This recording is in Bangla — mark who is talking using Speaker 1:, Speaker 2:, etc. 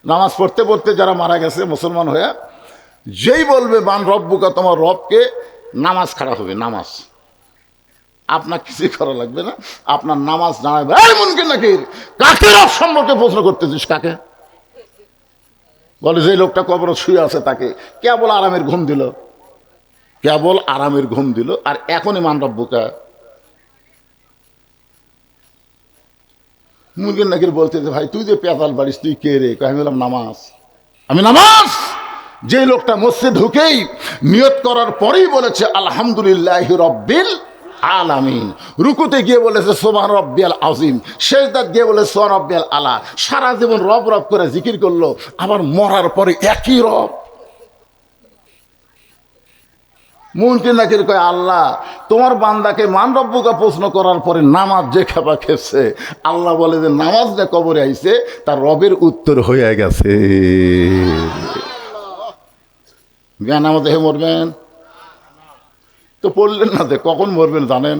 Speaker 1: নামাজ পড়তে পড়তে যারা মারা গেছে মুসলমান হয়ে, যেই বলবে মান রব্বুকা, তোমার রবকে, নামাজ খাড়া হবে। নামাজ আপনার কিছুই করা লাগবে না, আপনার নামাজ দাঁড়াবে। এই মুনকির নাকির, কাকে রব সম্পর্কে প্রশ্ন করতেছিস? কাকে? বলে যে লোকটা কবর শুয়ে আছে তাকে। কেবল আরামের ঘুম দিল, কেবল আরামের ঘুম দিল, আর এখনই মান রব্বুকা। মুনকির নাকির বলতেছে, ভাই তুই যে পেঁচাল বাড়িস, তুই কে রে? আমি বললাম নামাজ। আমি নামাজ। যে লোকটা মসজিদ ঢুকেই নিয়ত করার পরেই বলেছে আলহামদুলিল্লাহি রব্বিল আলামিন, রুকুতে গিয়ে বলেছে সুবহান রব্বিয়াল আযীম, সেজদাত গিয়ে বলে সুবহান রব্বিয়াল আলা, সারা জীবন রব রব করে জিকির করলো, আবার মরার পরে একই রব। মুনকির নাকির কয়, আল্লাহ তোমার বান্দাকে মান রব্বুকা প্রশ্ন করার পরে নামাজ যে খেপা খেপছে, আল্লাহ বলে যে নামাজ যে কবরে আইছে তার রবের উত্তর হয়ে গেছে। জ্ঞান আমাদের মরবেন তো পড়লেন না, কখন মরবেন জানেন?